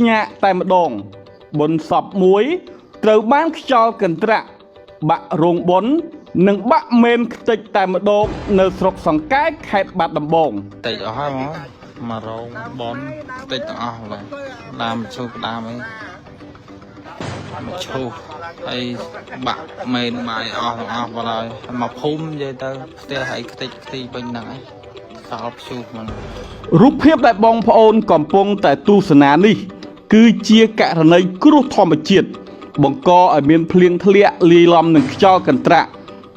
nhạ tại một đồn bồn sọp muốiត្រូវបានខ្យល់កន្ត្រាក់បាក់រោងបុននិងបាក់មេនខ្ទេចតែម្ដងនៅស្រុកសង្កែខេត្តបាត់ដំបងតិចអស់ហើយមករោងបុនតិចទាំងអស់ឡើយដើមឈូសដើមអីមកឈូសហើយបាក់មេនបាយអស់ទាំងអស់បាត់ហើយមកភូមិនិយាយទៅផ្ទះហើយខ្ទេចខ្ទីពេញហ្នឹងឯងសោកឈូសហ្នឹងរូបភាពដែលបងប្អូនកំពុងតែទស្សនានេះគឺជាករណីគ្រោះធម្មជាតិបង្កឲ្យមានភ្លៀងធ្លាក់លាយឡំនឹងខ្យល់កន្ត្រាក់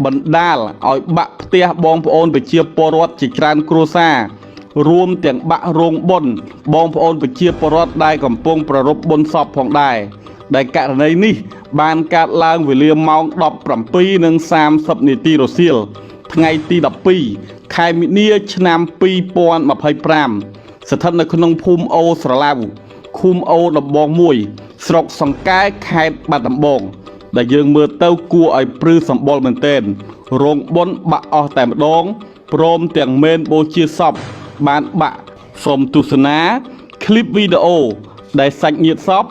បណ្ដាលឲ្យបាក់ផ្ទះបងប្អូនប្រជាពលរដ្ឋជាច្រើនគ្រួសាររួមទាំងបាក់រោងបុនបងប្អូនប្រជាពលរដ្ឋដែលកំពុងប្រារព្ធបុណ្យសពផងដែរដែលករណីនេះបានកើតឡើងវេលាម៉ោង 17:30 នាទីរសៀលថ្ងៃទី 12 ខែមីនាឆ្នាំ 2025 ស្ថិតនៅក្នុងភូមិអូស្រឡៅឃុំអូដំបង1ស្រុកសង្កែខេត្តបាត់ដំបងដែលយើងមើលទៅគួរឲ្យព្រឺសម្បុរមែនទែនរោងបុនបាក់អស់តែម្ដងព្រមទាំងមេនបូជាសពបានបាក់សូមទស្សនាคลิปវីដេអូដែលសាច់ញាតិសព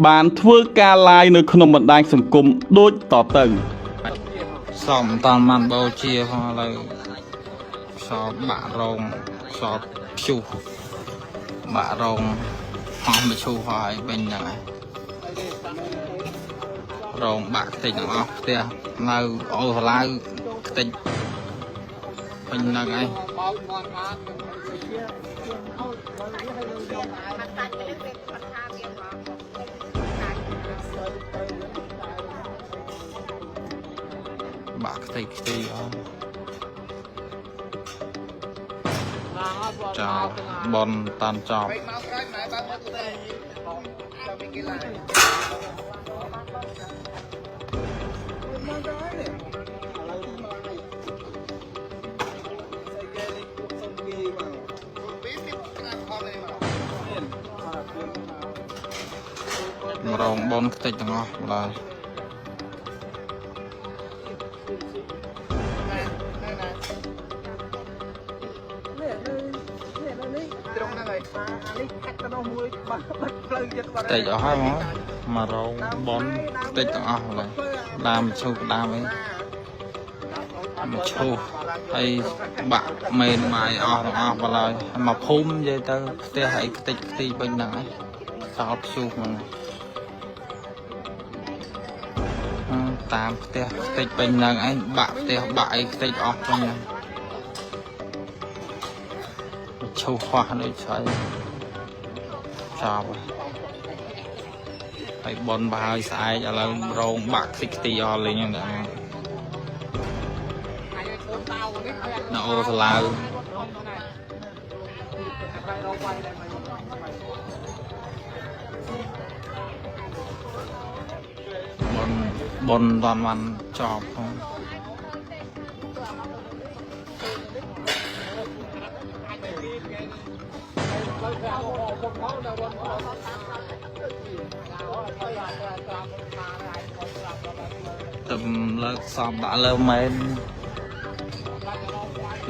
បានធ្វើការ live នៅក្នុងបណ្ដាញសង្គមដូចតទៅសមតាមបានបូជាផងឥឡូវសពបាក់រោងសពព្យុះបាក់រោងអស់មកឈូសហើយវិញហ្នឹងឯងរោងបាក់ខ្ទេចទាំងអស់ផ្ទះនៅអូសាឡាវខ្ទេចពេញហ្នឹងឯងបាក់ខ្ទេចខ្ទីអស់ចោលបនតាន់ចប់រោងបនខ្ទេចទាំងអស់ឡើយតិចអស់ហើយមករោងបនតិចទាំងអស់ឡើយដើមឈូសដើមអីមកឈូសហើយបាក់មេនបាយអស់ទាំងអស់បាត់ហើយមកភូមិនិយាយទៅផ្ទះហើយខ្ទេចខ្ទីពេញហ្នឹងឯងសោកឈូសហ្នឹងតាមផ្ទះខ្ទេចពេញហ្នឹងឯងបាក់ផ្ទះបាក់អីខ្ទេចអស់ពេញហ្នឹងឈូសខ្វះដូចស្អីចប់ហើយបនបើហើយស្អែកឥឡូវរោងបាក់ខ្ទេចខ្ទីអស់លេងហ្នឹងនៅអូសាឡាវបនតន់បានចប់ផងទំលើកសពដាក់លើមែន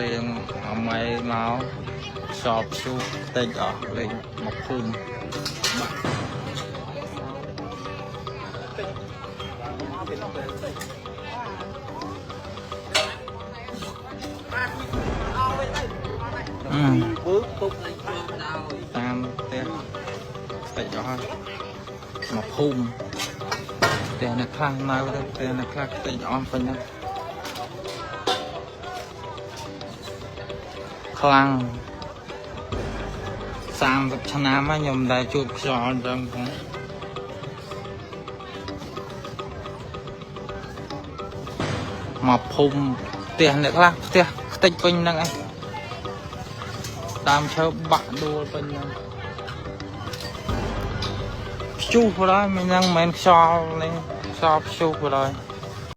លេងអមេមកសពឈូសតិចអស់លេងមកភូមិបាក់តាមផ្ទះតិចអស់មកភូមិផ្ទះនៅខ្លះនៅទៅផ្ទះនៅខ្លះតិចអស់ពេញហ្នឹងខ្លាំង30ឆ្នាំហើយខ្ញុំដែលជួបខ្យល់អញ្ចឹងផងមកភូមិផ្ទះអ្នកខ្លះផ្ទះខ្ទេចពេញហ្នឹងឯងដើមឈើបាក់ដួលពេញហ្នឹងព្យុះបណ្ដោយមិនហ្នឹងមិនមែនខ្យល់នេះខ្យល់ព្យុះបណ្ដោយ